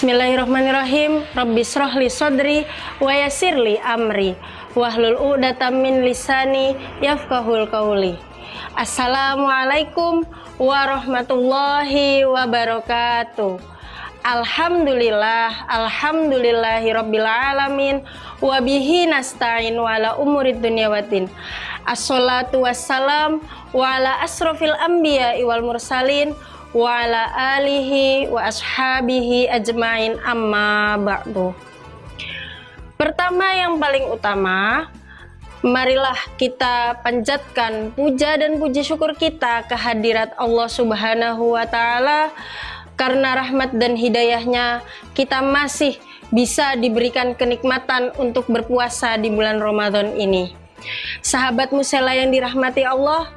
Bismillahirrahmanirrahim. Rabbi shrah li sadri wa yassir li amri wahlul 'uqdatam min lisani yafqahul qawli. Assalamualaikum warahmatullahi wabarakatuh. Alhamdulillahi rabbil alamin wa bihi nasta'in wa ala umurid dunya waddin. Assalatu wassalam wa ala asrofil anbiya'i wal mursalin wa ala alihi wa ashabihi ajmain, amma ba'du. Pertama, yang paling utama, marilah kita panjatkan puja dan puji syukur kita kehadirat Allah Subhanahu wa Ta'ala. Karena rahmat dan hidayahnya kita masih bisa diberikan kenikmatan untuk berpuasa di bulan Ramadan ini. Sahabat musela yang dirahmati Allah,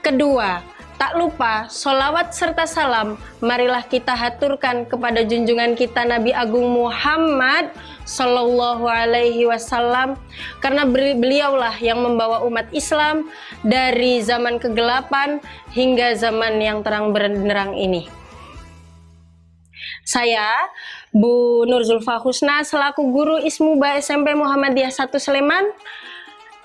kedua, tak lupa sholawat serta salam marilah kita haturkan kepada junjungan kita Nabi Agung Muhammad Sallallahu Alaihi Wasallam, karena beliaulah yang membawa umat Islam dari zaman kegelapan hingga zaman yang terang benderang ini. Saya, Bu Nur Zulfa Husna, selaku guru Ismuba SMP Muhammadiyah 1 Sleman,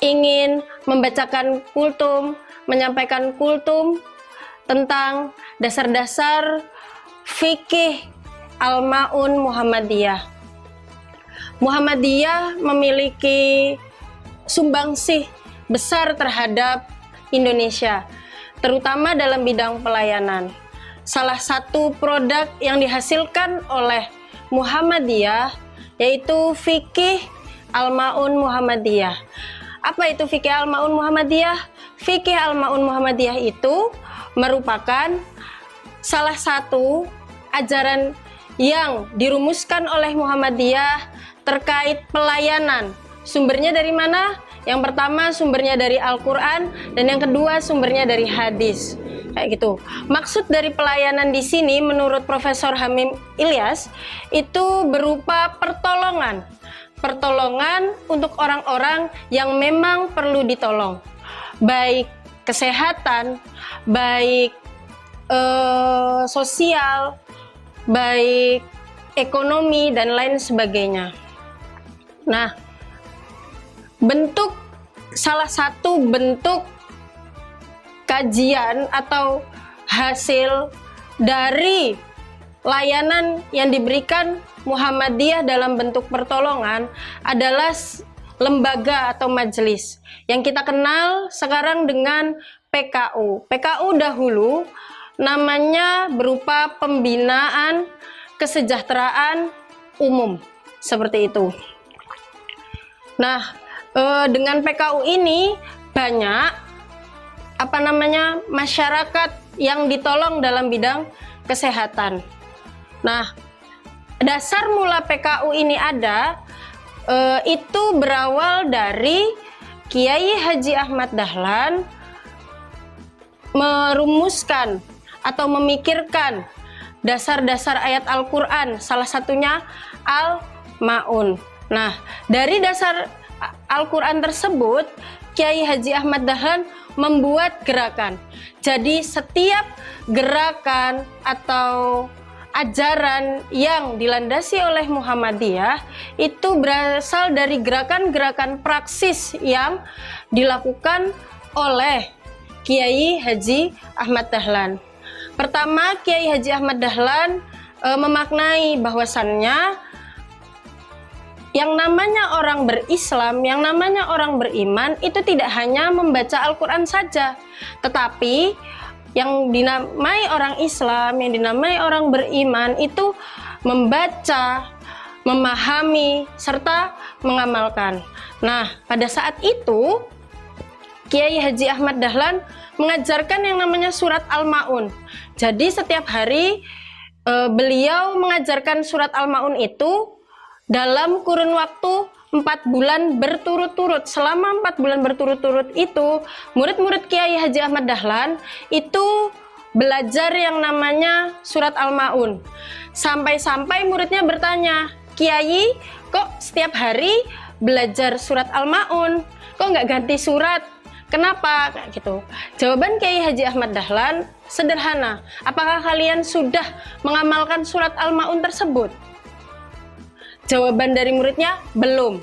ingin membacakan kultum, menyampaikan kultum tentang dasar-dasar fikih Al-Ma'un Muhammadiyah. Muhammadiyah memiliki sumbangsih besar terhadap Indonesia, terutama dalam bidang pelayanan. Salah satu produk yang dihasilkan oleh Muhammadiyah yaitu fikih Al-Ma'un Muhammadiyah. Apa itu fikih Al-Ma'un Muhammadiyah? Fikih Al-Ma'un Muhammadiyah itu merupakan salah satu ajaran yang dirumuskan oleh Muhammadiyah terkait pelayanan. Sumbernya dari mana? Yang pertama sumbernya dari Al-Quran, dan yang kedua sumbernya dari hadis. Kayak gitu. Maksud dari pelayanan di sini menurut Profesor Hamim Ilyas itu berupa pertolongan. Pertolongan untuk orang-orang yang memang perlu ditolong. Baik kesehatan, baik sosial, baik ekonomi, dan lain sebagainya. Nah, salah satu bentuk kajian atau hasil dari layanan yang diberikan Muhammadiyah dalam bentuk pertolongan adalah lembaga atau majelis yang kita kenal sekarang dengan PKU. PKU dahulu namanya berupa pembinaan kesejahteraan umum, seperti itu. Nah, dengan PKU ini banyak masyarakat yang ditolong dalam bidang kesehatan. Nah, dasar mula PKU ini ada itu berawal dari Kiai Haji Ahmad Dahlan merumuskan atau memikirkan dasar-dasar ayat Al-Quran, salah satunya Al-Ma'un. Nah, dari dasar Al-Quran tersebut, Kiai Haji Ahmad Dahlan membuat gerakan. Jadi setiap gerakan atau ajaran yang dilandasi oleh Muhammadiyah itu berasal dari gerakan-gerakan praksis yang dilakukan oleh Kiai Haji Ahmad Dahlan. Pertama, Kiai Haji Ahmad Dahlan memaknai bahwasannya yang namanya orang berislam, yang namanya orang beriman itu tidak hanya membaca Al-Quran saja, tetapi yang dinamai orang Islam, yang dinamai orang beriman itu membaca, memahami, serta mengamalkan. Nah, pada saat itu Kiai Haji Ahmad Dahlan mengajarkan yang namanya surat Al-Ma'un. Jadi setiap hari beliau mengajarkan surat Al-Ma'un itu dalam kurun waktu 4 bulan berturut-turut. Selama 4 bulan berturut-turut itu, murid-murid Kiai Haji Ahmad Dahlan itu belajar yang namanya surat Al-Ma'un. Sampai-sampai muridnya bertanya, "Kiai, kok setiap hari belajar surat Al-Ma'un? Kok nggak ganti surat? Kenapa?" Kayak gitu. Jawaban Kiai Haji Ahmad Dahlan sederhana. Apakah kalian sudah mengamalkan surat Al-Ma'un tersebut? Jawaban dari muridnya, belum.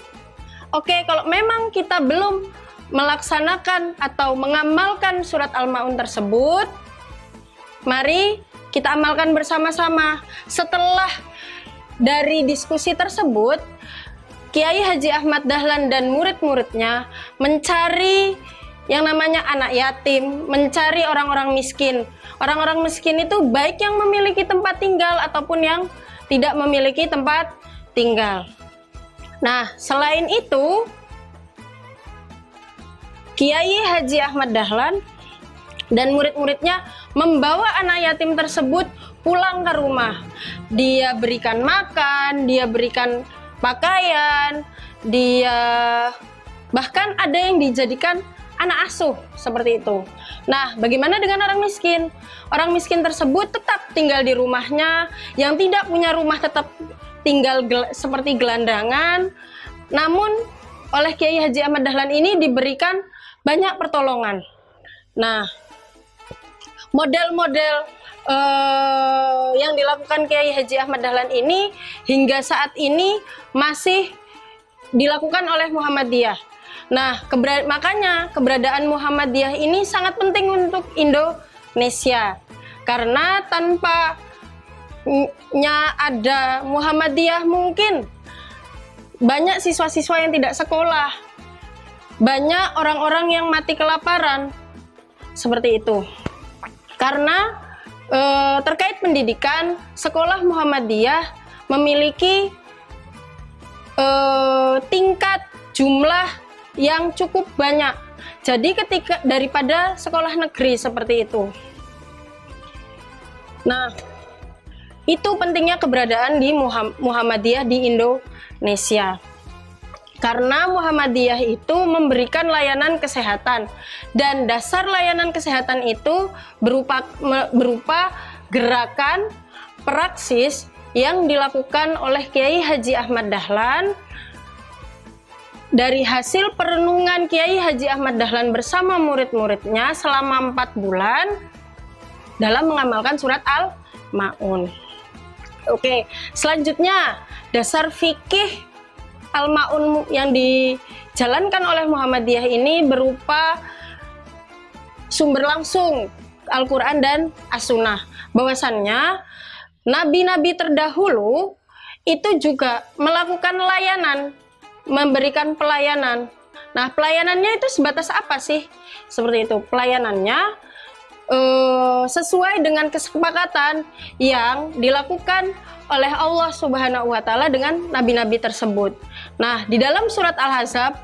Oke, kalau memang kita belum melaksanakan atau mengamalkan surat Al-Ma'un tersebut, mari kita amalkan bersama-sama. Setelah dari diskusi tersebut, Kiai Haji Ahmad Dahlan dan murid-muridnya mencari yang namanya anak yatim, mencari orang-orang miskin. Orang-orang miskin itu baik yang memiliki tempat tinggal ataupun yang tidak memiliki tempat tinggal. Nah, selain itu, Kiai Haji Ahmad Dahlan dan murid-muridnya membawa anak yatim tersebut pulang ke rumah. Dia berikan makan, dia berikan pakaian, dia bahkan ada yang dijadikan anak asuh seperti itu. Nah, bagaimana dengan orang miskin? Orang miskin tersebut tetap tinggal di rumahnya, yang tidak punya rumah tetap tinggal seperti gelandangan. Namun oleh Kiai Haji Ahmad Dahlan ini diberikan banyak pertolongan. Nah, model-model yang dilakukan Kiai Haji Ahmad Dahlan ini hingga saat ini masih dilakukan oleh Muhammadiyah. Nah, makanya keberadaan Muhammadiyah ini sangat penting untuk Indonesia, karena tanpa ada Muhammadiyah mungkin banyak siswa-siswa yang tidak sekolah, banyak orang-orang yang mati kelaparan, seperti itu. Karena terkait pendidikan, sekolah Muhammadiyah memiliki tingkat jumlah yang cukup banyak. Jadi ketika daripada sekolah negeri seperti itu. Nah, itu pentingnya keberadaan di Muhammadiyah di Indonesia. Karena Muhammadiyah itu memberikan layanan kesehatan, dan dasar layanan kesehatan itu berupa gerakan praksis yang dilakukan oleh Kiai Haji Ahmad Dahlan. Dari hasil perenungan Kiai Haji Ahmad Dahlan bersama murid-muridnya selama 4 bulan dalam mengamalkan surat Al-Ma'un. Oke, selanjutnya dasar fikih Al-Ma'un yang dijalankan oleh Muhammadiyah ini berupa sumber langsung Al-Quran dan As-Sunnah. Bahwasannya nabi-nabi terdahulu itu juga melakukan layanan, memberikan pelayanan. Nah, pelayanannya itu sebatas apa sih? Seperti itu, pelayanannya sesuai dengan kesepakatan yang dilakukan oleh Allah Subhanahu wa Ta'ala dengan nabi-nabi tersebut. Nah, di dalam surat Al-Ahzab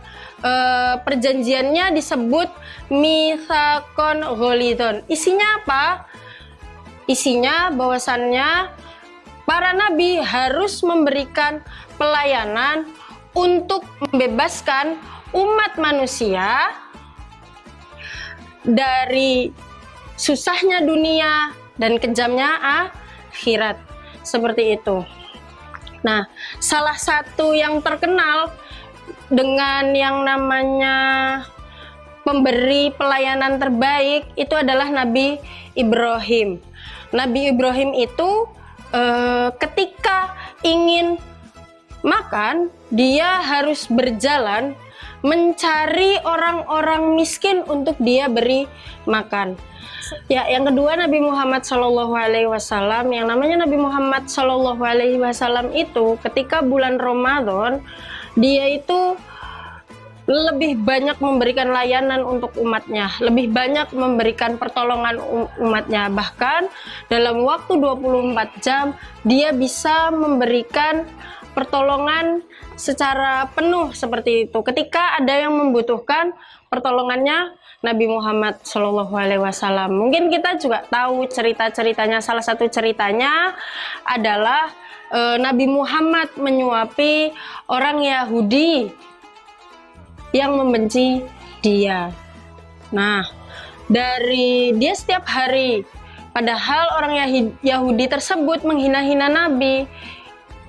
perjanjiannya disebut mitsaqon ghalidhon. Isinya apa? Isinya bahwasannya para nabi harus memberikan pelayanan untuk membebaskan umat manusia dari susahnya dunia dan kejamnya akhirat, seperti itu. Nah, salah satu yang terkenal dengan yang namanya pemberi pelayanan terbaik itu adalah Nabi Ibrahim. Nabi Ibrahim itu ketika ingin makan, dia harus berjalan mencari orang-orang miskin untuk dia beri makan. Ya, yang kedua Nabi Muhammad SAW, yang namanya Nabi Muhammad SAW itu ketika bulan Ramadan dia itu lebih banyak memberikan layanan untuk umatnya, lebih banyak memberikan pertolongan umatnya. Bahkan dalam waktu 24 jam dia bisa memberikan pertolongan secara penuh seperti itu. Ketika ada yang membutuhkan pertolongannya Nabi Muhammad SAW. Mungkin kita juga tahu cerita-ceritanya. Salah satu ceritanya adalah Nabi Muhammad menyuapi orang Yahudi yang membenci dia. Nah, dari dia setiap hari, padahal orang Yahudi tersebut menghina-hina Nabi.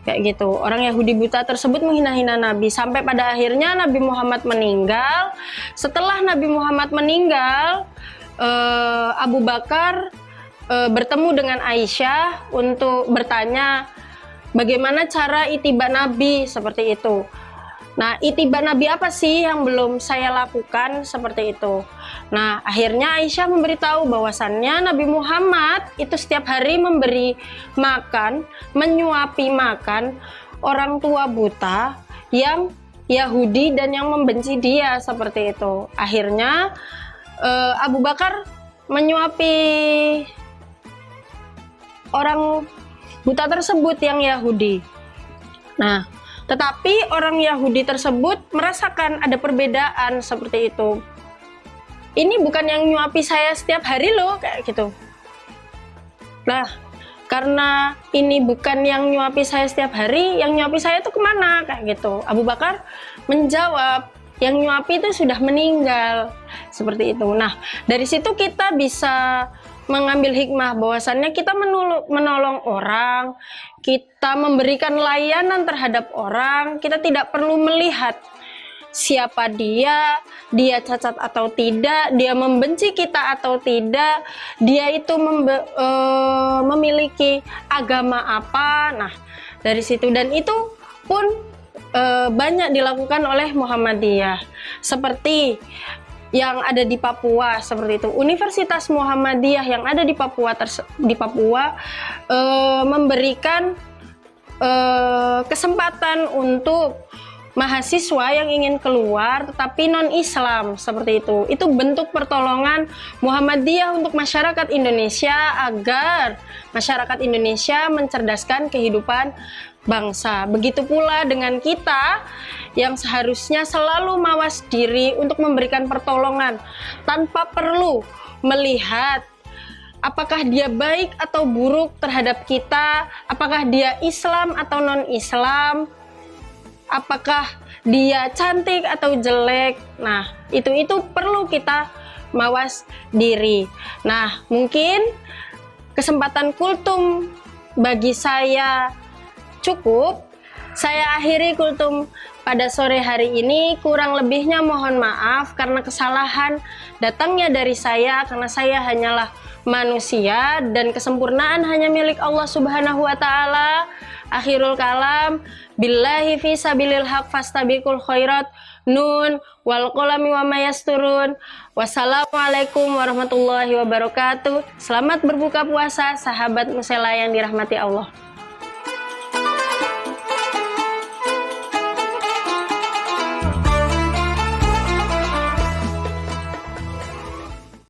Kayak gitu, orang Yahudi buta tersebut menghina-hina Nabi, sampai pada akhirnya Nabi Muhammad meninggal. Setelah Nabi Muhammad meninggal, Abu Bakar bertemu dengan Aisyah untuk bertanya bagaimana cara ittiba Nabi seperti itu. Nah, ittiba Nabi apa sih yang belum saya lakukan seperti itu? Nah, akhirnya Aisyah memberitahu bahwasannya Nabi Muhammad itu setiap hari memberi makan, menyuapi makan orang tua buta yang Yahudi dan yang membenci dia seperti itu. Akhirnya Abu Bakar menyuapi orang buta tersebut yang Yahudi. Nah, tetapi orang Yahudi tersebut merasakan ada perbedaan seperti itu. Ini bukan yang nyuapi saya setiap hari loh, kayak gitu. Nah, karena ini bukan yang nyuapi saya setiap hari, yang nyuapi saya itu kemana, kayak gitu. Abu Bakar menjawab, yang nyuapi itu sudah meninggal, seperti itu. Nah, dari situ kita bisa mengambil hikmah bahwasannya kita menolong orang, kita memberikan layanan terhadap orang, kita tidak perlu melihat siapa dia cacat atau tidak, dia membenci kita atau tidak, dia itu memiliki agama apa. Nah, dari situ, dan itu pun banyak dilakukan oleh Muhammadiyah, seperti yang ada di Papua seperti itu. Universitas Muhammadiyah yang ada di Papua memberikan kesempatan untuk mahasiswa yang ingin keluar tetapi non-Islam seperti itu. Itu bentuk pertolongan Muhammadiyah untuk masyarakat Indonesia agar masyarakat Indonesia mencerdaskan kehidupan bangsa. Begitu pula dengan kita yang seharusnya selalu mawas diri untuk memberikan pertolongan tanpa perlu melihat apakah dia baik atau buruk terhadap kita, apakah dia Islam atau non-Islam, apakah dia cantik atau jelek. Nah, itu perlu kita mawas diri. Nah, mungkin kesempatan kultum bagi saya cukup. Saya akhiri kultum pada sore hari ini. Kurang lebihnya mohon maaf karena kesalahan datangnya dari saya, karena saya hanyalah manusia dan kesempurnaan hanya milik Allah Subhanahu wa taala. Akhirul kalam, billahi fi sabilil haq fastabiqul khairat. Nun wal qalami wa mayasturun. Wassalamualaikum warahmatullahi wabarakatuh. Selamat berbuka puasa sahabat musela yang dirahmati Allah.